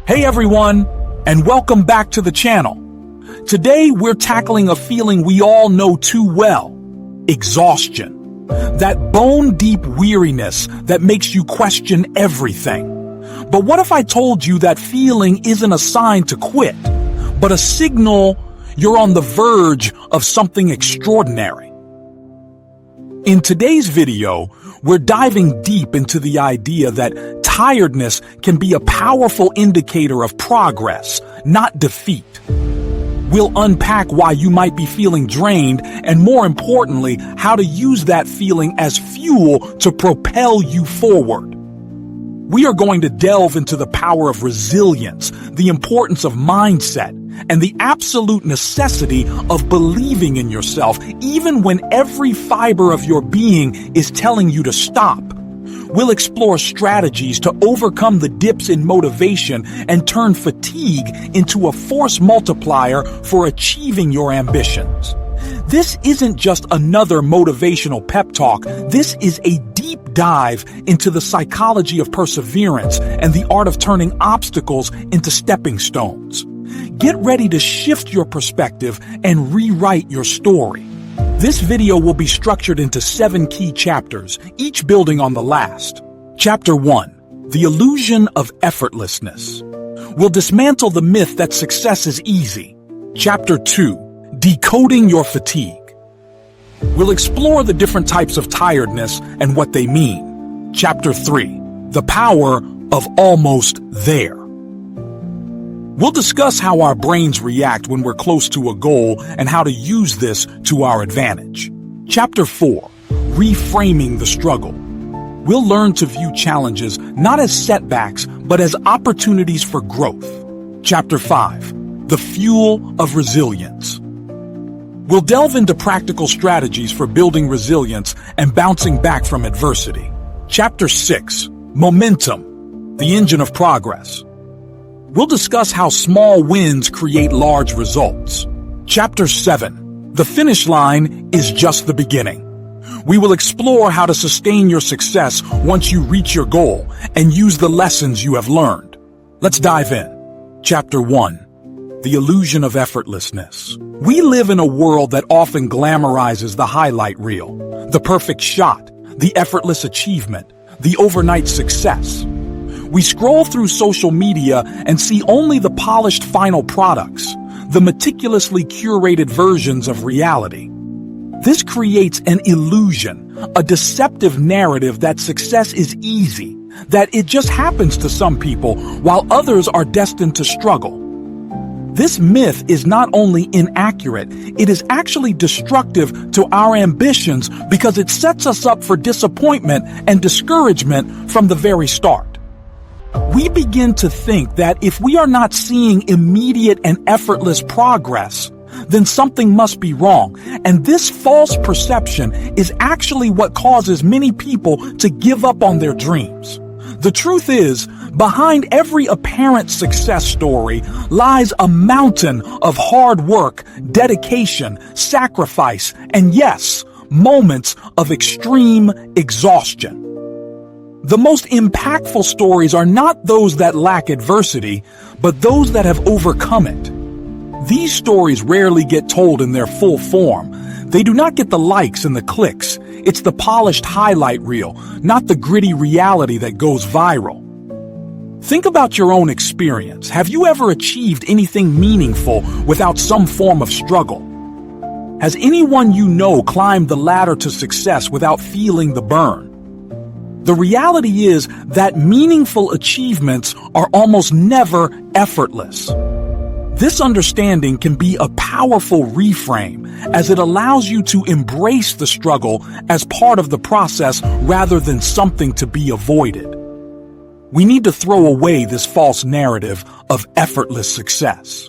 Hey everyone, and welcome back to the channel. Today we're tackling a feeling we all know too well: exhaustion. That bone-deep weariness that makes you question everything. But what if I told you that feeling isn't a sign to quit, but a signal you're on the verge of something extraordinary? In today's video, we're diving deep into the idea that tiredness can be a powerful indicator of progress, not defeat. We'll unpack why you might be feeling drained and, more importantly, how to use that feeling as fuel to propel you forward. We are going to delve into the power of resilience, the importance of mindset, and the absolute necessity of believing in yourself, even when every fiber of your being is telling you to stop. We'll explore strategies to overcome the dips in motivation and turn fatigue into a force multiplier for achieving your ambitions. This isn't just another motivational pep talk. This is a deep dive into the psychology of perseverance and the art of turning obstacles into stepping stones. Get ready to shift your perspective and rewrite your story. This video will be structured into 7 key chapters, each building on the last. Chapter 1, the illusion of effortlessness. We'll dismantle the myth that success is easy. Chapter 2, decoding your fatigue. We'll explore the different types of tiredness and what they mean. Chapter 3, the power of almost there. We'll discuss how our brains react when we're close to a goal and how to use this to our advantage. Chapter 4, reframing the struggle. We'll learn to view challenges not as setbacks, but as opportunities for growth. Chapter 5, the fuel of resilience. We'll delve into practical strategies for building resilience and bouncing back from adversity. Chapter 6, momentum, the engine of progress. We'll discuss how small wins create large results. Chapter 7, the finish line is just the beginning. We will explore how to sustain your success once you reach your goal and use the lessons you have learned. Let's dive in. Chapter 1, the illusion of effortlessness. We live in a world that often glamorizes the highlight reel, the perfect shot, the effortless achievement, the overnight success. We scroll through social media and see only the polished final products, the meticulously curated versions of reality. This creates an illusion, a deceptive narrative that success is easy, that it just happens to some people while others are destined to struggle. This myth is not only inaccurate, it is actually destructive to our ambitions because it sets us up for disappointment and discouragement from the very start. We begin to think that if we are not seeing immediate and effortless progress, then something must be wrong. And this false perception is actually what causes many people to give up on their dreams. The truth is, behind every apparent success story lies a mountain of hard work, dedication, sacrifice, and yes, moments of extreme exhaustion. The most impactful stories are not those that lack adversity, but those that have overcome it. These stories rarely get told in their full form. They do not get the likes and the clicks. It's the polished highlight reel, not the gritty reality that goes viral. Think about your own experience. Have you ever achieved anything meaningful without some form of struggle? Has anyone you know climbed the ladder to success without feeling the burn? The reality is that meaningful achievements are almost never effortless. This understanding can be a powerful reframe as it allows you to embrace the struggle as part of the process rather than something to be avoided. We need to throw away this false narrative of effortless success.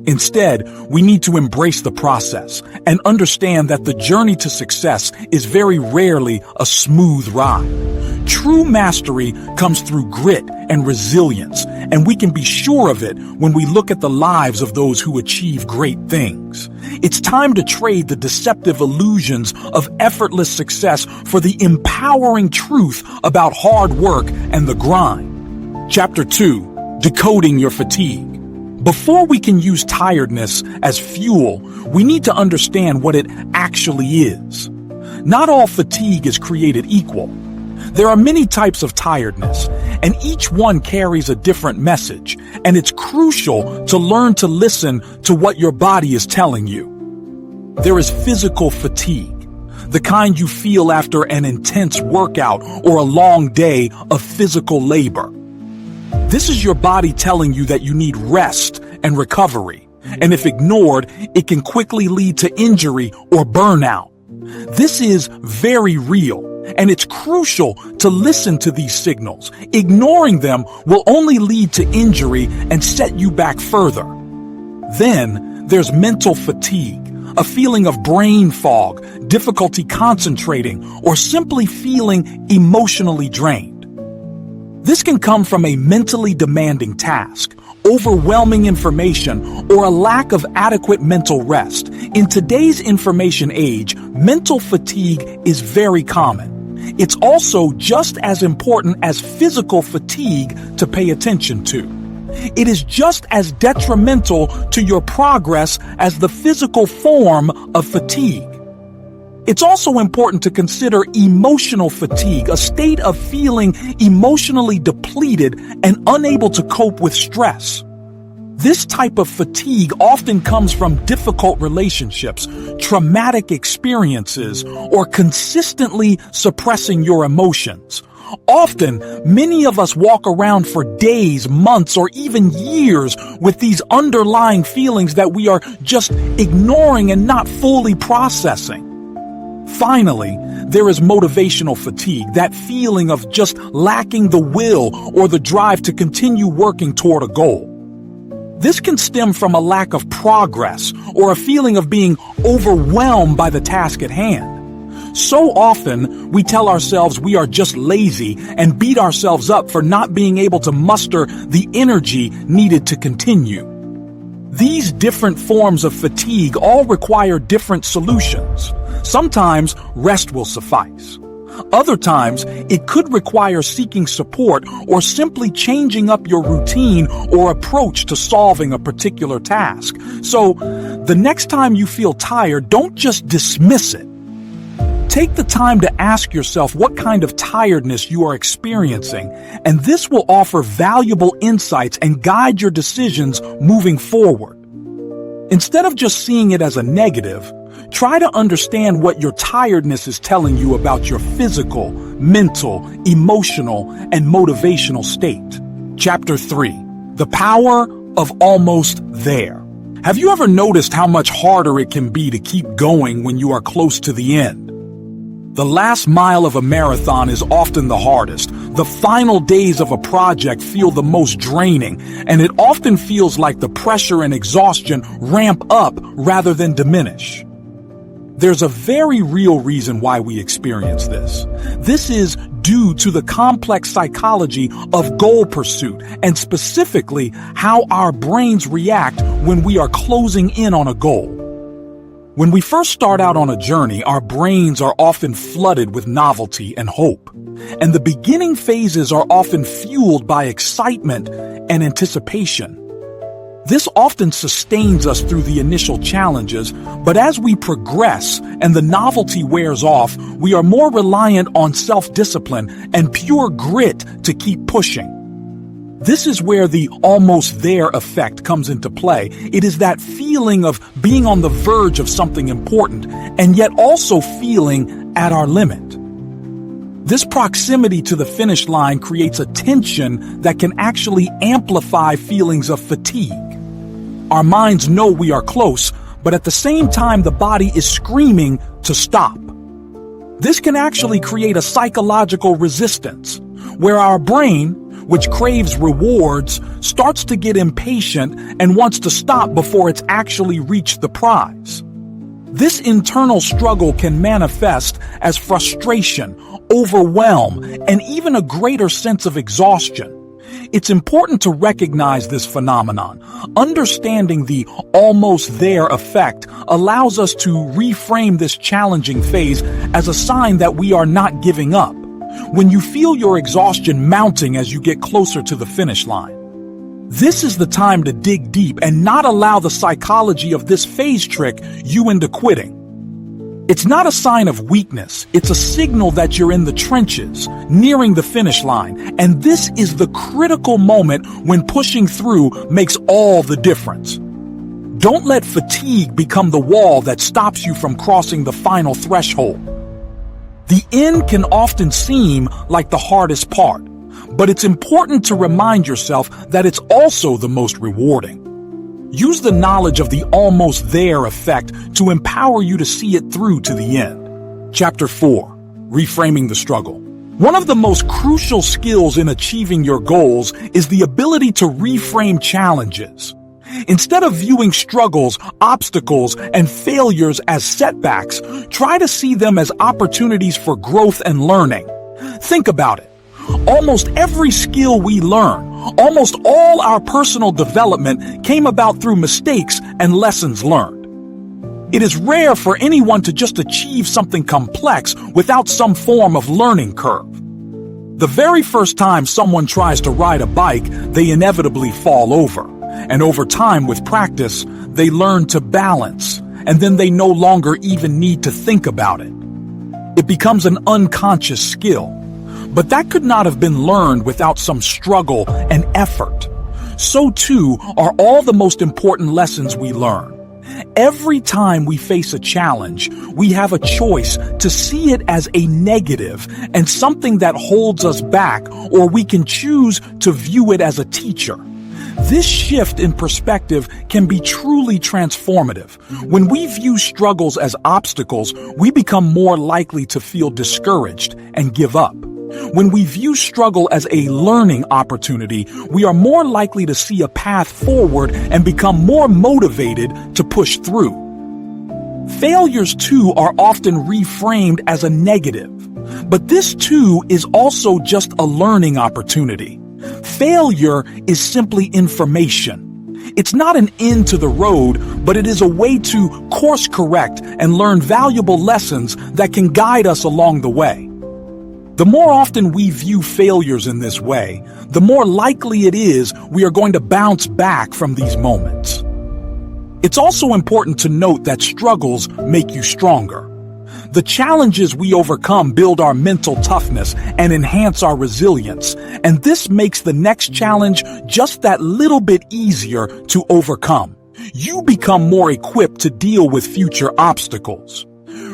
Instead, we need to embrace the process and understand that the journey to success is very rarely a smooth ride. True mastery comes through grit and resilience, and we can be sure of it when we look at the lives of those who achieve great things. It's time to trade the deceptive illusions of effortless success for the empowering truth about hard work and the grind. Chapter 2, Decoding your fatigue. Before we can use tiredness as fuel, we need to understand what it actually is. Not all fatigue is created equal. There are many types of tiredness, and each one carries a different message, and it's crucial to learn to listen to what your body is telling you. There is physical fatigue, the kind you feel after an intense workout or a long day of physical labor. This is your body telling you that you need rest and recovery, and if ignored, it can quickly lead to injury or burnout. This is very real, and it's crucial to listen to these signals. Ignoring them will only lead to injury and set you back further. Then there's mental fatigue, a feeling of brain fog, difficulty concentrating, or simply feeling emotionally drained. This can come from a mentally demanding task, overwhelming information, or a lack of adequate mental rest. In today's information age, mental fatigue is very common. It's also just as important as physical fatigue to pay attention to. It is just as detrimental to your progress as the physical form of fatigue. It's also important to consider emotional fatigue, a state of feeling emotionally depleted and unable to cope with stress. This type of fatigue often comes from difficult relationships, traumatic experiences, or consistently suppressing your emotions. Often, many of us walk around for days, months, or even years with these underlying feelings that we are just ignoring and not fully processing. Finally, there is motivational fatigue, that feeling of just lacking the will or the drive to continue working toward a goal. This can stem from a lack of progress or a feeling of being overwhelmed by the task at hand. So often, we tell ourselves we are just lazy and beat ourselves up for not being able to muster the energy needed to continue. These different forms of fatigue all require different solutions. Sometimes rest will suffice. Other times, it could require seeking support or simply changing up your routine or approach to solving a particular task. So, the next time you feel tired, don't just dismiss it. Take the time to ask yourself what kind of tiredness you are experiencing, and this will offer valuable insights and guide your decisions moving forward. Instead of just seeing it as a negative, try to understand what your tiredness is telling you about your physical, mental, emotional, and motivational state. Chapter 3. The Power of Almost There. Have you ever noticed how much harder it can be to keep going when you are close to the end? The last mile of a marathon is often the hardest. The final days of a project feel the most draining, and it often feels like the pressure and exhaustion ramp up rather than diminish. There's a very real reason why we experience this. This is due to the complex psychology of goal pursuit, and specifically how our brains react when we are closing in on a goal. When we first start out on a journey, our brains are often flooded with novelty and hope, and the beginning phases are often fueled by excitement and anticipation. This often sustains us through the initial challenges, but as we progress and the novelty wears off, we are more reliant on self-discipline and pure grit to keep pushing. This is where the almost there effect comes into play. It is that feeling of being on the verge of something important and yet also feeling at our limit. This proximity to the finish line creates a tension that can actually amplify feelings of fatigue. Our minds know we are close, but at the same time the body is screaming to stop. This can actually create a psychological resistance, where our brain, which craves rewards, starts to get impatient and wants to stop before it's actually reached the prize. This internal struggle can manifest as frustration, overwhelm, and even a greater sense of exhaustion. It's important to recognize this phenomenon. Understanding the almost there effect allows us to reframe this challenging phase as a sign that we are not giving up. When you feel your exhaustion mounting as you get closer to the finish line, This is the time to dig deep and not allow the psychology of this phase trick you into quitting. It's not a sign of weakness, it's a signal that you're in the trenches, nearing the finish line, and this is the critical moment when pushing through makes all the difference. Don't let fatigue become the wall that stops you from crossing the final threshold. The end can often seem like the hardest part, but it's important to remind yourself that it's also the most rewarding. Use the knowledge of the almost there effect to empower you to see it through to the end. Chapter 4. Reframing the struggle. One of the most crucial skills in achieving your goals is the ability to reframe challenges. Instead of viewing struggles, obstacles, and failures as setbacks, try to see them as opportunities for growth and learning. Think about it. Almost every skill we learn, almost all our personal development came about through mistakes and lessons learned. It is rare for anyone to just achieve something complex without some form of learning curve. The very first time someone tries to ride a bike, they inevitably fall over. And over time, with practice, they learn to balance, and then they no longer even need to think about it. It becomes an unconscious skill. But that could not have been learned without some struggle and effort. So too are all the most important lessons we learn. Every time we face a challenge, we have a choice to see it as a negative and something that holds us back, or we can choose to view it as a teacher. This shift in perspective can be truly transformative. When we view struggles as obstacles, we become more likely to feel discouraged and give up. When we view struggle as a learning opportunity, we are more likely to see a path forward and become more motivated to push through. Failures, too, are often reframed as a negative. But this, too, is also just a learning opportunity. Failure is simply information. It's not an end to the road, but it is a way to course correct and learn valuable lessons that can guide us along the way. The more often we view failures in this way, the more likely it is we are going to bounce back from these moments. It's also important to note that struggles make you stronger. The challenges we overcome build our mental toughness and enhance our resilience, and this makes the next challenge just that little bit easier to overcome. You become more equipped to deal with future obstacles.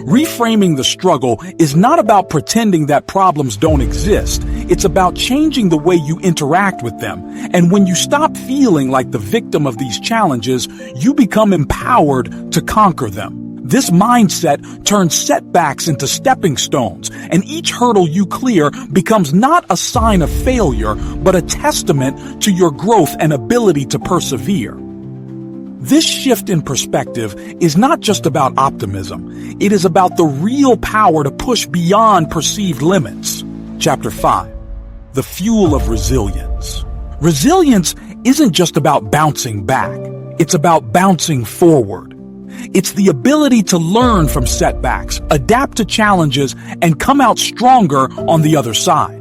Reframing the struggle is not about pretending that problems don't exist. It's about changing the way you interact with them. And when you stop feeling like the victim of these challenges, you become empowered to conquer them. This mindset turns setbacks into stepping stones, and each hurdle you clear becomes not a sign of failure, but a testament to your growth and ability to persevere. This shift in perspective is not just about optimism. It is about the real power to push beyond perceived limits. Chapter 5. The fuel of resilience. Resilience isn't just about bouncing back. It's about bouncing forward. It's the ability to learn from setbacks, adapt to challenges, and come out stronger on the other side.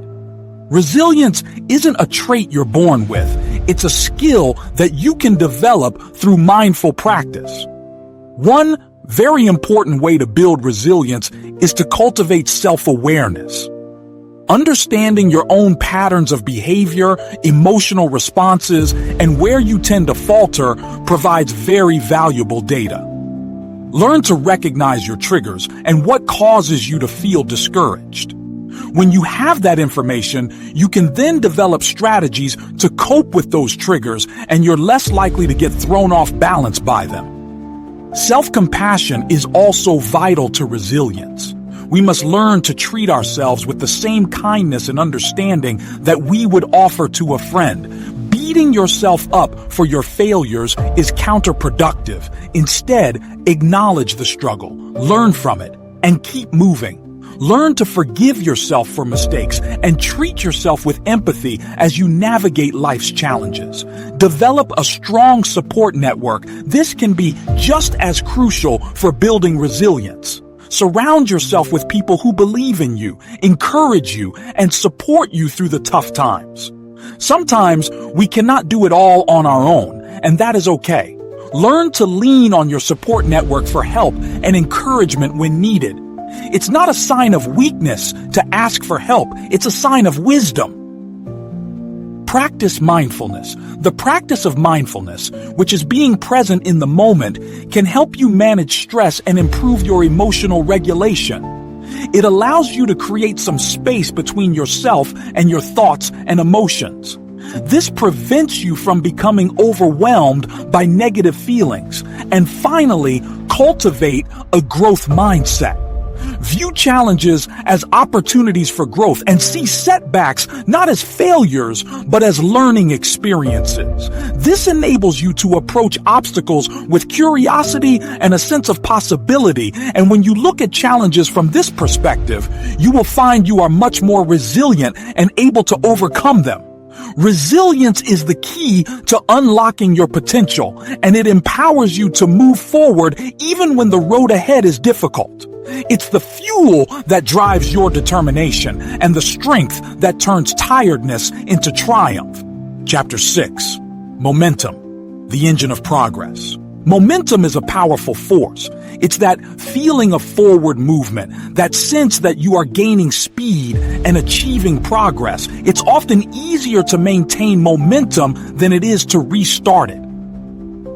Resilience isn't a trait you're born with. It's a skill that you can develop through mindful practice. One very important way to build resilience is to cultivate self-awareness. Understanding your own patterns of behavior, emotional responses, and where you tend to falter provides very valuable data. Learn to recognize your triggers and what causes you to feel discouraged. When you have that information, you can then develop strategies to cope with those triggers, and you're less likely to get thrown off balance by them. Self-compassion is also vital to resilience. We must learn to treat ourselves with the same kindness and understanding that we would offer to a friend. Beating yourself up for your failures is counterproductive. Instead, acknowledge the struggle, learn from it, and keep moving. Learn to forgive yourself for mistakes and treat yourself with empathy as you navigate life's challenges. Develop a strong support network. This can be just as crucial for building resilience. Surround yourself with people who believe in you, encourage you, and support you through the tough times. Sometimes we cannot do it all on our own, and that is okay. Learn to lean on your support network for help and encouragement when needed. It's not a sign of weakness to ask for help, it's a sign of wisdom. Practice mindfulness. The practice of mindfulness, which is being present in the moment, can help you manage stress and improve your emotional regulation. It allows you to create some space between yourself and your thoughts and emotions. This prevents you from becoming overwhelmed by negative feelings. And finally, cultivate a growth mindset. View challenges as opportunities for growth and see setbacks not as failures, but as learning experiences. This enables you to approach obstacles with curiosity and a sense of possibility. And when you look at challenges from this perspective, you will find you are much more resilient and able to overcome them. Resilience is the key to unlocking your potential, and it empowers you to move forward even when the road ahead is difficult. It's the fuel that drives your determination and the strength that turns tiredness into triumph. Chapter 6. Momentum, the engine of progress. Momentum is a powerful force. It's that feeling of forward movement, that sense that you are gaining speed and achieving progress. It's often easier to maintain momentum than it is to restart it.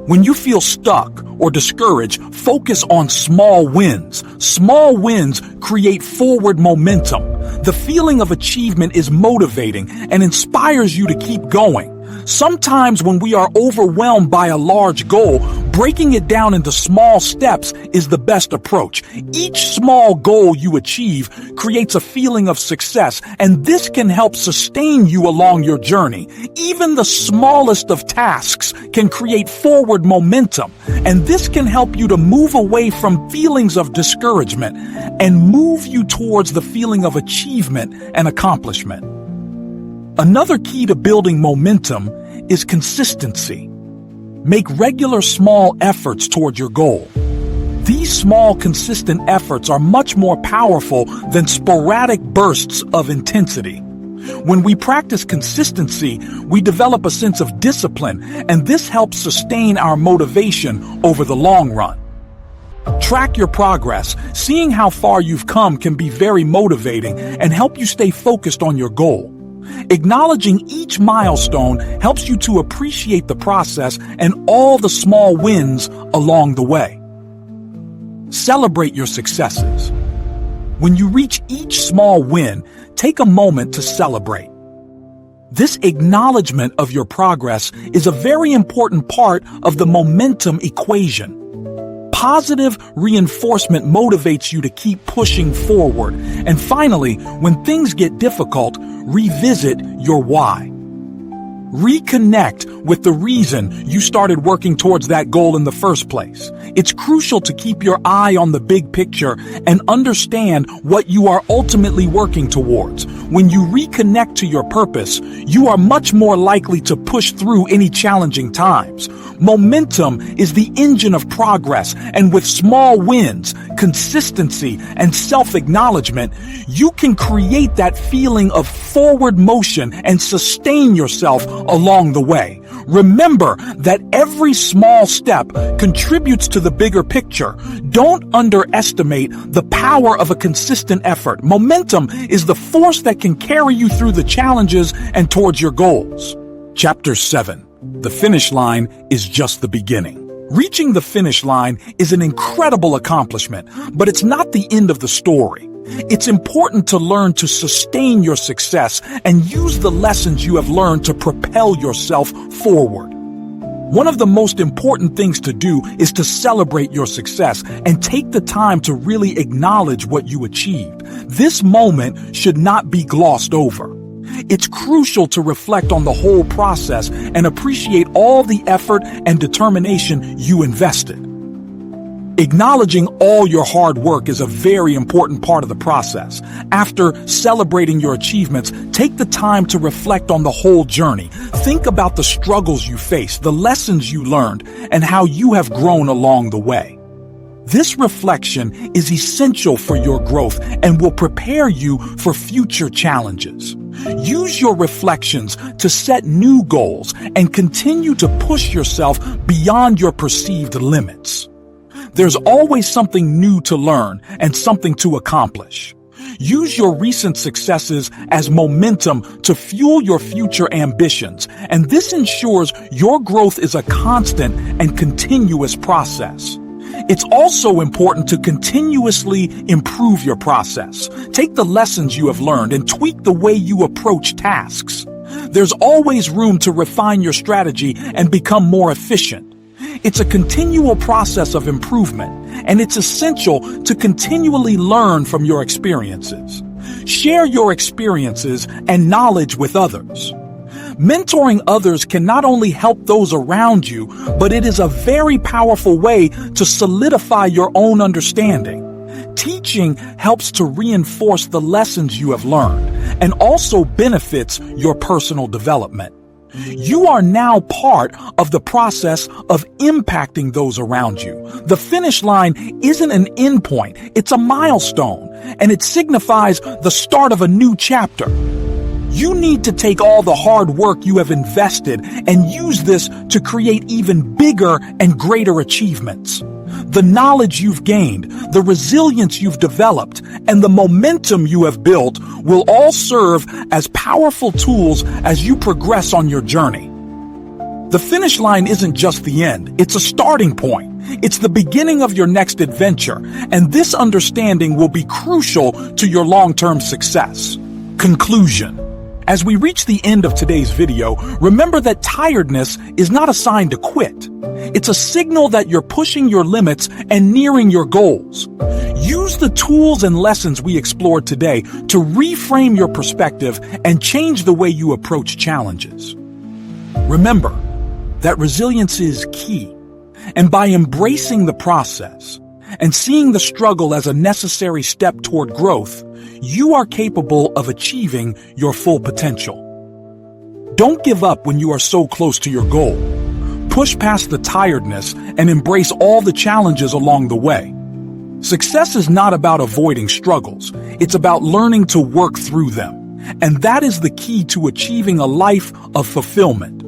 When you feel stuck or discouraged, focus on small wins. Small wins create forward momentum. The feeling of achievement is motivating and inspires you to keep going. Sometimes when we are overwhelmed by a large goal, breaking it down into small steps is the best approach. Each small goal you achieve creates a feeling of success, and this can help sustain you along your journey. Even the smallest of tasks can create forward momentum, and this can help you to move away from feelings of discouragement and move you towards the feeling of achievement and accomplishment. Another key to building momentum is consistency. Make regular small efforts toward your goal. These small, consistent efforts are much more powerful than sporadic bursts of intensity. When we practice consistency, we develop a sense of discipline, and this helps sustain our motivation over the long run. Track your progress. Seeing how far you've come can be very motivating and help you stay focused on your goal. Acknowledging each milestone helps you to appreciate the process and all the small wins along the way. Celebrate your successes. When you reach each small win, take a moment to celebrate. This acknowledgement of your progress is a very important part of the momentum equation. Positive reinforcement motivates you to keep pushing forward. And finally, when things get difficult, revisit your why. Reconnect with the reason you started working towards that goal in the first place. It's crucial to keep your eye on the big picture and understand what you are ultimately working towards. When you reconnect to your purpose, you are much more likely to push through any challenging times. Momentum is the engine of progress, and with small wins, consistency, and self-acknowledgement, you can create that feeling of forward motion and sustain yourself along the way. Remember that every small step contributes to the bigger picture. Don't underestimate the power of a consistent effort. Momentum is the force that can carry you through the challenges and towards your goals. Chapter 7. The finish line is just the beginning. Reaching the finish line is an incredible accomplishment, but it's not the end of the story. It's important to learn to sustain your success and use the lessons you have learned to propel yourself forward. One of the most important things to do is to celebrate your success and take the time to really acknowledge what you achieved. This moment should not be glossed over. It's crucial to reflect on the whole process and appreciate all the effort and determination you invested. Acknowledging all your hard work is a very important part of the process. After celebrating your achievements, take the time to reflect on the whole journey. Think about the struggles you faced, the lessons you learned, and how you have grown along the way. This reflection is essential for your growth and will prepare you for future challenges. Use your reflections to set new goals and continue to push yourself beyond your perceived limits. There's always something new to learn and something to accomplish. Use your recent successes as momentum to fuel your future ambitions, and this ensures your growth is a constant and continuous process. It's also important to continuously improve your process. Take the lessons you have learned and tweak the way you approach tasks. There's always room to refine your strategy and become more efficient. It's a continual process of improvement, and it's essential to continually learn from your experiences. Share your experiences and knowledge with others. Mentoring others can not only help those around you, but it is a very powerful way to solidify your own understanding. Teaching helps to reinforce the lessons you have learned and also benefits your personal development. You are now part of the process of impacting those around you. The finish line isn't an endpoint, it's a milestone, and it signifies the start of a new chapter. You need to take all the hard work you have invested and use this to create even bigger and greater achievements. The knowledge you've gained, the resilience you've developed, and the momentum you have built will all serve as powerful tools as you progress on your journey. The finish line isn't just the end, it's a starting point. It's the beginning of your next adventure, and this understanding will be crucial to your long-term success. Conclusion. As we reach the end of today's video, remember that tiredness is not a sign to quit. It's a signal that you're pushing your limits and nearing your goals. Use the tools and lessons we explored today to reframe your perspective and change the way you approach challenges. Remember that resilience is key, and by embracing the process and seeing the struggle as a necessary step toward growth, you are capable of achieving your full potential. Don't give up when you are so close to your goal. Push past the tiredness and embrace all the challenges along the way. Success is not about avoiding struggles. It's about learning to work through them. And that is the key to achieving a life of fulfillment.